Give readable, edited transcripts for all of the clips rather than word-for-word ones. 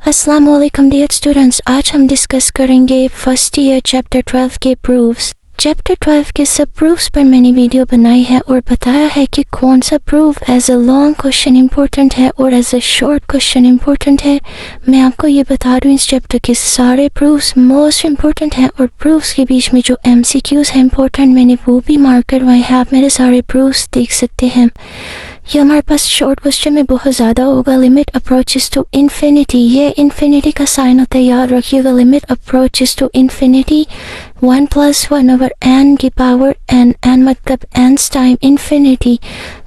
अस्सलामुअलैकुम dear students, आज हम डिस्कस करेंगे फर्स्ट ईयर चैप्टर 12 के प्रूफ्स। चैप्टर 12 के सब प्रूफ्स पर मैंने वीडियो बनाई है और बताया है कि कौन सा proof as a long question important है और as a short question important है। मैं आपको ये बता दूं इस चैप्टर के सारे प्रूफ्स मोस्ट इंपॉर्टेंट हैं और प्रूफ्स के बीच में जो MCQs हैं इंपॉर्टेंट मैंने वो भी मार्क करवाए हैं। आप मेरे सारे प्रूफ्स देख सकते हैं। ये हमारे पास शॉर्ट क्वेश्चन में बहुत ज़्यादा होगा। लिमिट अप्रोचेस टू इन्फिनिटी, ये इन्फिनिटी का साइन होता है, याद रखिएगा। Limit approaches to infinity 1 + 1 over n की पावर n मतलब nth टाइम इन्फिनिटी।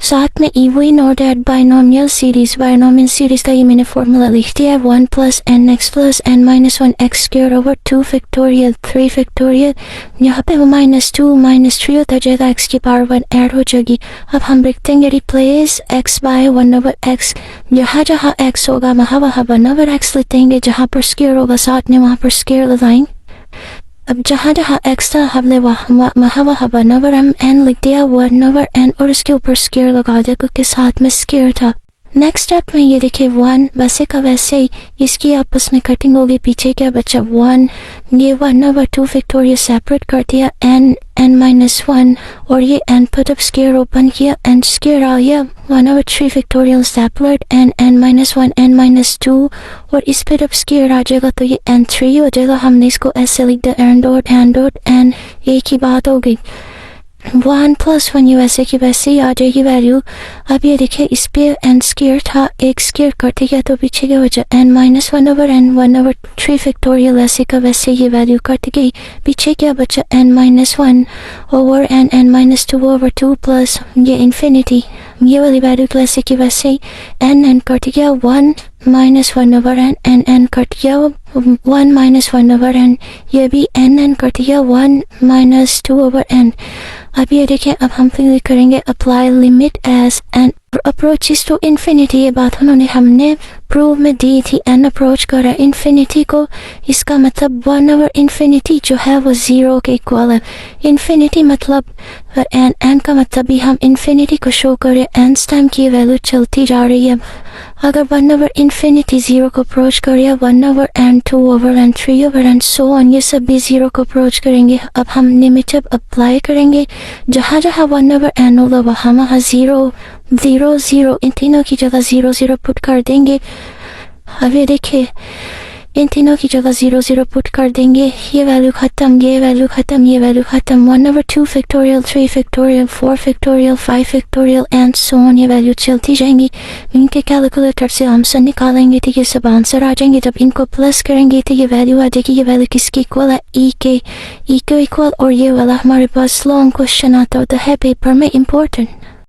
साथ में even ordered binomial series, binomial series का ये मैंने फॉर्मूला लिख दिया है 1 + nx + n - 1 x² over 2 factorial 3 factorial. यहाँ पे वो -2 -3 होता जाएगा, x की पावर 1 ऐड हो जाएगी। अब हम लिखते हैं replace x by 1 over x। जहाँ जहाँ x होगा वहाँ 1 over x लिखेंगे, जहाँ पर स्क्वायर होगा साथ में वहाँ पर स्क्वायर लगाएंगे। अब जहाँ जहाँ x था हमने वहाँ 1 over n लिख दिया 1 over n और इसके ऊपर स्क्वायर लगा दिया क्योंकि साथ में स्क्वायर था। नेक्स्ट स्टेप में ये देखिए 1 वैसे का वैसे ही इसकी आपस में कटिंग होगी, पीछे क्या बचा 1। ये 1 over 2 फैक्टोरियल सेपरेट कर दिया n -1 और ये n put up square open किया n स्क्वायर आ गया 1 over 3 factorial separate n -1 n -2 और इस पर अब स्क्वायर आ जाएगा तो ये n3 हो जाएगा। हमने इसको ऐसे लिख दिया n एक ही बात हो गई। 1 + 1 ये वैसे की वैसे ही आ जाएगी वैल्यू। अब ये देखिए इस पे n स्क्वायर था, एक स्क्वायर करते गया तो पीछे क्या बचा n -1 over n 1 over 3 factorial ऐसे का वैसे ये वैल्यू कट गई। पीछे क्या बचा n -1 over n -2 over 2 plus ये इन्फिनिटी, ये वाली वैल्यू वैसे की वैसे ही n कट गया 1 -1 over n कट गया 1 -1 over n, ये भी n कट गया 1 -2 over n। अब ये देखें, अब हम फिर करेंगे apply limit as n approaches to infinity. ये बात उन्होंने हमने प्रूव में दी थी, n अप्रोच कर रहा है इन्फिनिटी को, इसका मतलब 1 over इन्फिनिटी जो है वो 0 के इक्वल है। इन्फिनिटी मतलब n का मतलब भी हम इन्फिनिटी को शो कर रहे हैं, n टाइम की वैल्यू चलती जा रही है। अगर 1 over इन्फिनिटी 0 को अप्रोच करें 1 over n 2 over n 3 over n so on, ये सब भी 0 को अप्रोच करेंगे। अब हम लिमिट अप्लाई करेंगे, जहाँ जहाँ 1 over n होगा वहाँ 0 0 0 इन तीनों की जगह 0 0 पुट कर देंगे। अब ये देखिए इन तीनों की जगह 0 0 पुट कर देंगे, ये वैल्यू खत्म, ये वैल्यू खत्म, ये वैल्यू खत्म। 1 over 2 factorial 3 factorial 4 factorial 5 factorial and so on, ये वैल्यू चलती जाएंगी। इनके कैलकुलेटर से आंसर निकालेंगे तो ये सब आंसर आ जाएंगे। जब इनको प्लस करेंगे तो ये वैल्यू आ जाएगी। ये वैल्यू किसकी इक्वल है? ई के इक्वल। और ये वाला हमारे पास लॉन्ग क्वेश्चन आता होता है पेपर में इम्पोर्टेंट।